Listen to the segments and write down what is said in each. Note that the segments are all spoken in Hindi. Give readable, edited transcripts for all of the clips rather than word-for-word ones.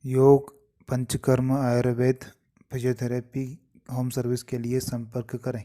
योग, panchakarma, Ayurveda, physiotherapy, home service के लिए संपर्क करें।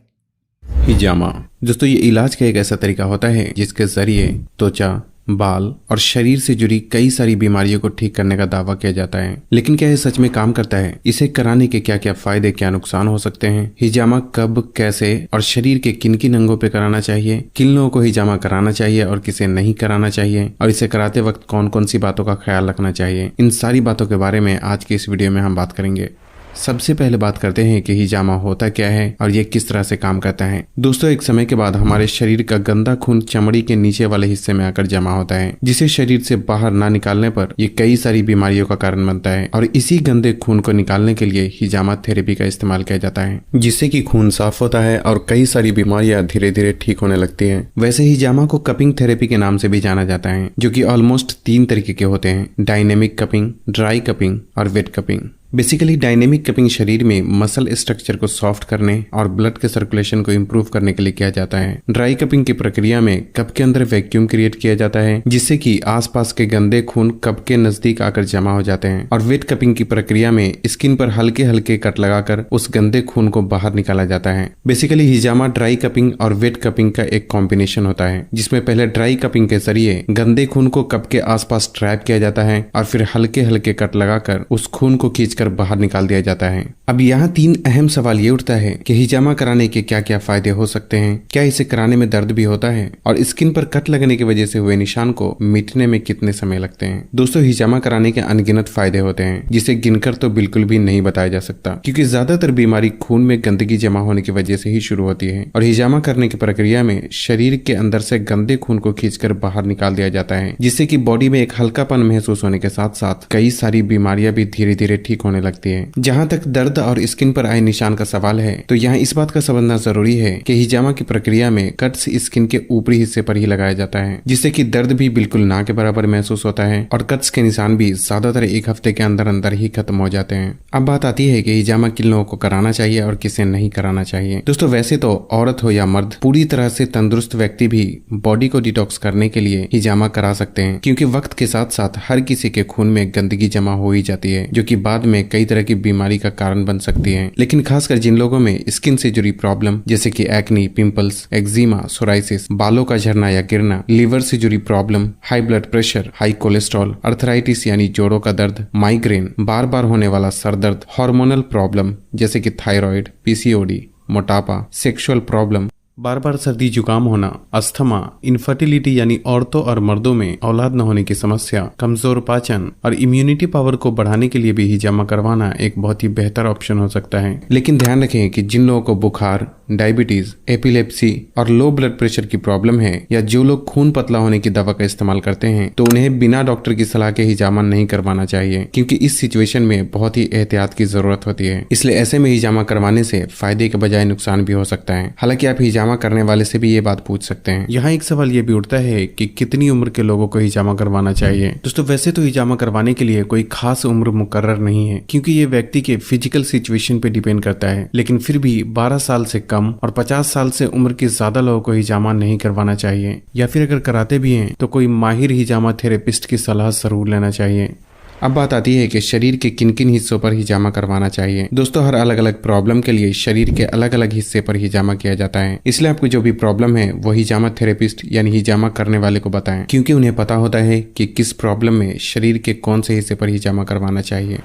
हिजामा दोस्तों, ये इलाज का एक ऐसा तरीका होता है जिसके जरिए त्वचा, बाल और शरीर से जुड़ी कई सारी बीमारियों को ठीक करने का दावा किया जाता है। लेकिन क्या ये सच में काम करता है? इसे कराने के क्या क्या फायदे, क्या नुकसान हो सकते हैं? हिजामा कब, कैसे और शरीर के किन किन अंगों पे कराना चाहिए? किन लोगों को हिजामा कराना चाहिए और किसे नहीं कराना चाहिए? और इसे कराते वक्त कौन कौन सी बातों का ख्याल रखना चाहिए? इन सारी बातों के बारे में आज की इस वीडियो में हम बात करेंगे। सबसे पहले बात करते हैं कि हिजामा होता क्या है और ये किस तरह से काम करता है। दोस्तों, एक समय के बाद हमारे शरीर का गंदा खून चमड़ी के नीचे वाले हिस्से में आकर जमा होता है, जिसे शरीर से बाहर ना निकालने पर ये कई सारी बीमारियों का कारण बनता है। और इसी गंदे खून को निकालने के लिए हिजामा थेरेपी का इस्तेमाल किया जाता है, जिससे कि खून साफ होता है और कई सारी बीमारियां धीरे धीरे ठीक होने लगती है। वैसे हिजामा को कपिंग थेरेपी के नाम से भी जाना जाता है, जो कि ऑलमोस्ट 3 तरीके के होते हैं: डायनेमिक कपिंग, ड्राई कपिंग और wet cupping. Basically dynamic cupping शरीर में मसल स्ट्रक्चर को सॉफ्ट करने और ब्लड के सर्कुलेशन को इम्प्रूव करने के लिए किया जाता है। ड्राई कपिंग की प्रक्रिया में कप के अंदर वैक्यूम क्रिएट किया जाता है, जिससे कि आसपास के गंदे खून कप के नजदीक आकर जमा हो जाते हैं। और वेट कपिंग की प्रक्रिया में स्किन पर हल्के हल्के कट लगाकर उस गंदे खून को बाहर निकाला जाता है। बेसिकली हिजामा ड्राई कपिंग और वेट कपिंग का एक कॉम्बिनेशन होता है, जिसमें पहले ड्राई कपिंग के जरिए गंदे खून को कप के आसपास ट्रैप किया जाता है और फिर हल्के हल्के कट लगाकर उस खून को खींचकर बाहर निकाल दिया जाता है। अब यहाँ 3 अहम सवाल ये उठता है कि हिजामा कराने के क्या क्या फायदे हो सकते हैं, क्या इसे कराने में दर्द भी होता है, और स्किन पर कट लगने की वजह से हुए निशान को मिटने में कितने समय लगते हैं। दोस्तों, हिजामा कराने के अनगिनत फायदे होते हैं, जिसे गिनकर तो बिल्कुल भी नहीं बताया जा सकता, क्योंकि ज्यादातर बीमारी खून में गंदगी जमा होने की वजह से ही शुरू होती है। और हिजामा करने की प्रक्रिया में शरीर के अंदर से गंदे खून को खींचकर बाहर निकाल दिया जाता है, जिससे कि बॉडी में एक हल्कापन महसूस होने के साथ साथ कई सारी बीमारियां भी धीरे धीरे ठीक होने लगती है। जहां तक दर्द और स्किन पर आए निशान का सवाल है, तो यहाँ इस बात का समझना जरूरी है कि हिजामा की प्रक्रिया में कट्स स्किन के ऊपरी हिस्से पर ही लगाया जाता है, जिससे कि दर्द भी बिल्कुल ना के बराबर महसूस होता है और कट्स के निशान भी ज्यादातर 1 हफ्ते के अंदर अंदर ही खत्म हो जाते हैं। अब बात आती है कि हिजामा किन लोगों को कराना चाहिए और किसे नहीं कराना चाहिए। दोस्तों, वैसे तो औरत हो या मर्द, पूरी तरह से तंदुरुस्त व्यक्ति भी बॉडी को डिटॉक्स करने के लिए हिजामा करा सकते हैं, क्योंकि वक्त के साथ साथ हर किसी के खून में गंदगी जमा हो ही जाती है, जो कि बाद में कई तरह की बीमारी का कारण बन सकती है। लेकिन खासकर जिन लोगों में स्किन से जुड़ी प्रॉब्लम, जैसे कि एक्नी, पिंपल्स, एक्जिमा, सोराइसिस, बालों का झड़ना या गिरना, लीवर से जुड़ी problem, high blood pressure, high cholesterol, arthritis यानी जोड़ों का दर्द, माइग्रेन, बार बार होने वाला सर दर्द, हार्मोनल प्रॉब्लम जैसे कि थायराइड, पीसीओडी, मोटापा, सेक्सुअल प्रॉब्लम, बार बार सर्दी जुकाम होना, अस्थमा, इनफर्टिलिटी यानी औरतों और मर्दों में औलाद न होने की समस्या, कमजोर पाचन और इम्यूनिटी पावर को बढ़ाने के लिए भी हिजामा करवाना एक बहुत ही बेहतर ऑप्शन हो सकता है। लेकिन ध्यान रखें कि जिन लोगों को बुखार, डायबिटीज, एपिलेप्सी और लो ब्लड प्रेशर की प्रॉब्लम है, या जो लोग खून पतला होने की दवा का इस्तेमाल करते हैं, तो उन्हें बिना डॉक्टर की सलाह के हिजामा नहीं करवाना चाहिए, क्योंकि इस सिचुएशन में बहुत ही एहतियात की जरूरत होती है। इसलिए ऐसे में हिजामा करवाने से फायदे के बजाय नुकसान भी हो सकता है। हालांकि आप हिजामा करने वाले से भी ये बात पूछ सकते हैं। यहाँ एक सवाल ये भी उठता है कि कितनी उम्र के लोगों को हिजामा करवाना चाहिए। दोस्तों, वैसे तो हिजामा करवाने के लिए कोई खास उम्र मुकर्रर नहीं है, क्योंकि ये व्यक्ति के फिजिकल सिचुएशन पे डिपेंड करता है। लेकिन फिर भी 12 साल से कम और 50 साल से उम्र के ज्यादा लोगों को हिजामा नहीं करवाना चाहिए, या फिर अगर कराते भी हैं तो कोई माहिर हिजामा थेरेपिस्ट की सलाह जरूर लेना चाहिए। अब बात आती है कि शरीर के किन किन हिस्सों पर हिजामा करवाना चाहिए। दोस्तों, हर अलग अलग प्रॉब्लम के लिए शरीर के अलग अलग हिस्से पर हिजामा किया जाता है, इसलिए आपको जो भी प्रॉब्लम है वो हिजामा थेरेपिस्ट यानी हिजामा करने वाले को बताएं, क्योंकि उन्हें पता होता है कि किस प्रॉब्लम में शरीर के कौन से हिस्से पर हिजामा करवाना चाहिए।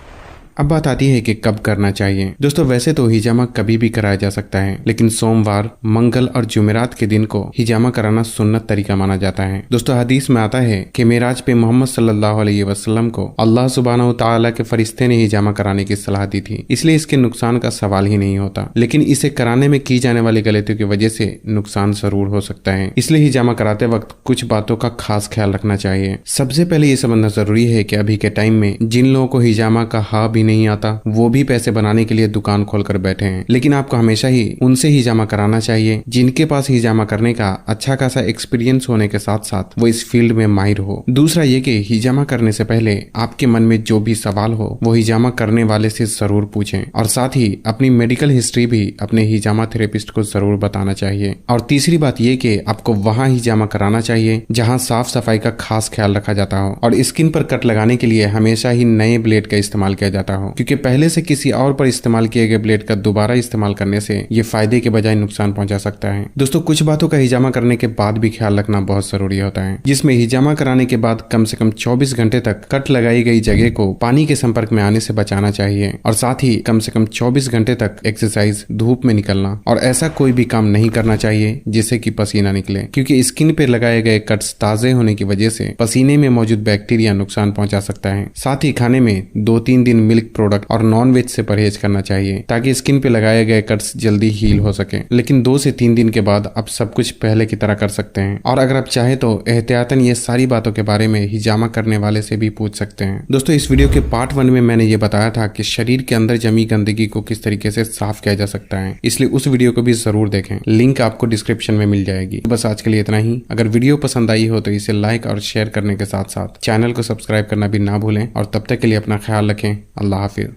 अब बात आती है कि कब करना चाहिए। दोस्तों, वैसे तो हिजामा कभी भी कराया जा सकता है, लेकिन सोमवार, मंगल और जुमेरात के दिन को हिजामा कराना सुन्नत तरीका माना जाता है। दोस्तों, हदीस में आता है कि मेराज पे मोहम्मद सल्लल्लाहु अलैहि वसल्लम को अल्लाह सुब्हानहू तआला के फरिश्ते ने हिजामा कराने की सलाह दी थी, इसलिए इसके नुकसान का सवाल ही नहीं होता। लेकिन इसे कराने में की जाने वाली गलतियों की वजह से नुकसान जरूर हो सकता है, इसलिए हिजामा कराते वक्त कुछ बातों का खास ख्याल रखना चाहिए। सबसे पहले ये समझना जरूरी है कि अभी के टाइम में जिन लोगों को हिजामा का हा भी नहीं आता, वो भी पैसे बनाने के लिए दुकान खोलकर बैठे हैं। लेकिन आपको हमेशा ही उनसे हिजामा कराना चाहिए जिनके पास हिजामा करने का अच्छा खासा एक्सपीरियंस होने के साथ साथ वो इस फील्ड में माहिर हो। दूसरा ये कि हिजामा करने से पहले आपके मन में जो भी सवाल हो वो हिजामा करने वाले से जरूर पूछें, और साथ ही अपनी मेडिकल हिस्ट्री भी अपने हिजामा थेरेपिस्ट को जरूर बताना चाहिए। और तीसरी बात ये कि आपको वहां हिजामा कराना चाहिए जहां साफ सफाई का खास ख्याल रखा जाता हो, और स्किन पर कट लगाने के लिए हमेशा ही नए ब्लेड का इस्तेमाल किया जाता हो, क्योंकि पहले से किसी और पर इस्तेमाल किए गए ब्लेड का दोबारा इस्तेमाल करने से ये फायदे के बजाय नुकसान पहुंचा सकता है। दोस्तों, कुछ बातों का हिजामा करने के बाद भी ख्याल रखना बहुत जरूरी होता है, जिसमें हिजामा कराने के बाद कम से कम 24 घंटे तक कट लगाई गई जगह को पानी के संपर्क में आने से बचाना चाहिए, और साथ ही कम से कम 24 घंटे तक एक्सरसाइज, धूप में निकलना और ऐसा कोई भी काम नहीं करना चाहिए जिससे कि पसीना निकले, क्योंकि स्किन पे लगाए गए कट्स ताजे होने की वजह से पसीने में मौजूद बैक्टीरिया नुकसान पहुंचा सकता है। साथ ही खाने में 2-3 दिन मिल्क प्रोडक्ट और नॉन वेज से परहेज करना चाहिए ताकि स्किन पे लगाए गए कट्स जल्दी हील हो सके। लेकिन 2 से 3 दिन के बाद आप सब कुछ पहले की तरह कर सकते हैं, और अगर आप चाहे तो एहतियातन ये सारी बातों के बारे में हिजामा करने वाले से भी पूछ सकते हैं। दोस्तों, इस वीडियो के पार्ट 1 में मैंने ये बताया था कि शरीर के अंदर जमी गंदगी को किस तरीके से साफ किया जा सकता है, इसलिए उस वीडियो को भी जरूर देखें, लिंक आपको डिस्क्रिप्शन में मिल जाएगी। बस आज के लिए इतना ही। अगर वीडियो पसंद आई हो तो इसे लाइक और शेयर करने के साथ साथ चैनल को सब्सक्राइब करना भी ना भूलें, और तब तक के लिए अपना ख्याल रखें। अल्लाह हाफिज।